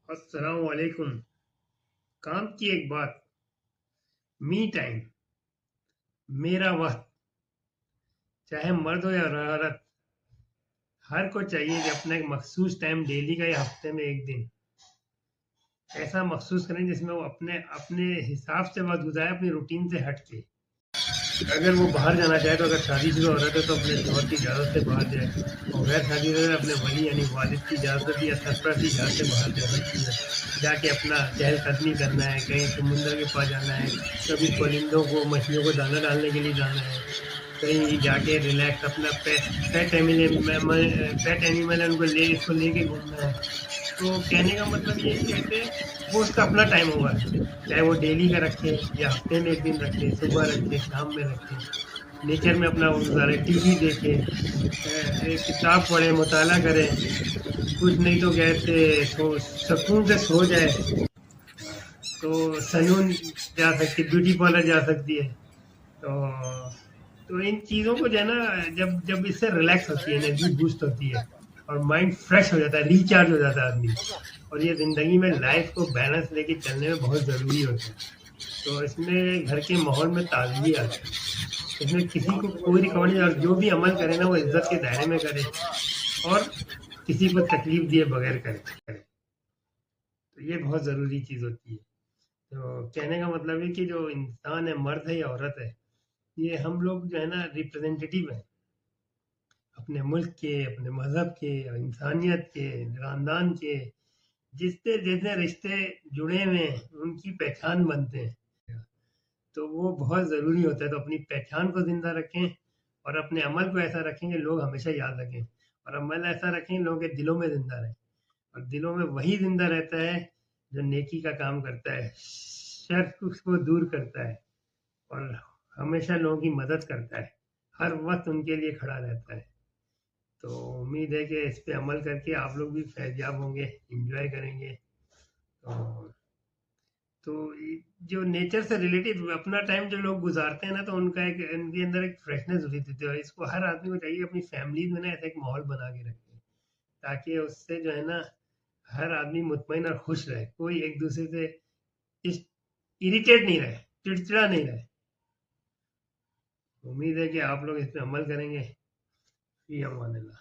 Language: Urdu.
السلام علیکم۔ کام کی ایک بات، می ٹائم، میرا وقت، چاہے مرد ہو یا عورت، ہر کو چاہیے کہ اپنا ایک مخصوص ٹائم ڈیلی کا یا ہفتے میں ایک دن ایسا مخصوص کریں جس میں وہ اپنے حساب سے وقت گزارے، اپنی روٹین سے ہٹ کے۔ اگر وہ باہر جانا چاہے تو اگر شادی شدہ عورت ہے تو اپنے شوہر کی اجازت سے باہر جائے، اور غیر شادی شدہ اپنے ولی یعنی والد کی اجازت یا سرپرست کی اجازت سے باہر جا سکتی ہے، جا کے اپنا چہل قدمی کرنا ہے، کہیں سمندر کے پاس جانا ہے، کبھی پرندوں کو مچھلیوں کو دانہ ڈالنے کے لیے جانا ہے، کہیں جا کے ریلیکس اپنا پیٹ اینیمل ہے ان کو لے کے گھومنا ہے۔ تو کہنے کا مطلب یہ ہے کہ وہ اس کا اپنا ٹائم ہوگا، چاہے وہ ڈیلی کا رکھے یا ہفتے میں ایک دن رکھے، صبح رکھے شام میں رکھے، نیچر میں اپنا وہ گزارے، ٹی وی دیکھے، ایک کتاب پڑھے، مطالعہ کرے، کچھ نہیں تو کہتے سکون سے سو جائے، تو سلون جا سکتی، بیوٹی پارلر جا سکتی ہے۔ تو ان چیزوں کو جو ہے نا، جب اس سے ریلیکس ہوتی ہے، انرجی بوسٹ ہوتی ہے اور مائنڈ فریش ہو جاتا ہے، ریچارج ہو جاتا ہے آدمی، اور یہ زندگی میں لائف کو بیلنس لے کے چلنے میں بہت ضروری ہوتا ہے۔ تو اس میں گھر کے ماحول میں تازگی آتی ہے، اس میں کسی کو کوئی ریکارڈ نہیں، اور جو بھی عمل کرے نا وہ عزت کے دائرے میں کرے اور کسی کو تکلیف دیے بغیر کرے۔ تو یہ بہت ضروری چیز ہوتی ہے۔ تو کہنے کا مطلب ہے کہ جو انسان ہے، مرد ہے یا عورت ہے، یہ ہم لوگ جو ہے نا ریپرزینٹیٹیو ہیں اپنے ملک کے، اپنے مذہب کے، انسانیت کے، خاندان کے، جس سے جیسے رشتے جڑے ہوئے ہیں ان کی پہچان بنتے ہیں۔ تو وہ بہت ضروری ہوتا ہے، تو اپنی پہچان کو زندہ رکھیں اور اپنے عمل کو ایسا رکھیں کہ لوگ ہمیشہ یاد رکھیں، اور عمل ایسا رکھیں لوگوں کے دلوں میں زندہ رہیں، اور دلوں میں وہی زندہ رہتا ہے جو نیکی کا کام کرتا ہے، شر کو دور کرتا ہے، اور ہمیشہ لوگوں کی مدد کرتا ہے، ہر وقت ان کے لیے کھڑا رہتا ہے۔ تو امید ہے کہ اس پہ عمل کر کے آپ لوگ بھی فیض یاب ہوں گے، انجوائے کریں گے۔ تو جو نیچر سے ریلیٹڈ اپنا ٹائم جو لوگ گزارتے ہیں نا، تو ان کے اندر ایک فریشنس ہوتی تھی، تو اس کو ہر آدمی کو چاہیے اپنی فیملی میں نا ایسا ایک ماحول بنا کے رکھے، تاکہ اس سے جو ہے نا ہر آدمی مطمئن اور خوش رہے، کوئی ایک دوسرے سے اریٹیٹ نہیں رہے، چڑچڑا نہیں رہے۔ امید ہے کہ آپ لوگ اس پہ عمل کریں گے۔ فی امان اللہ۔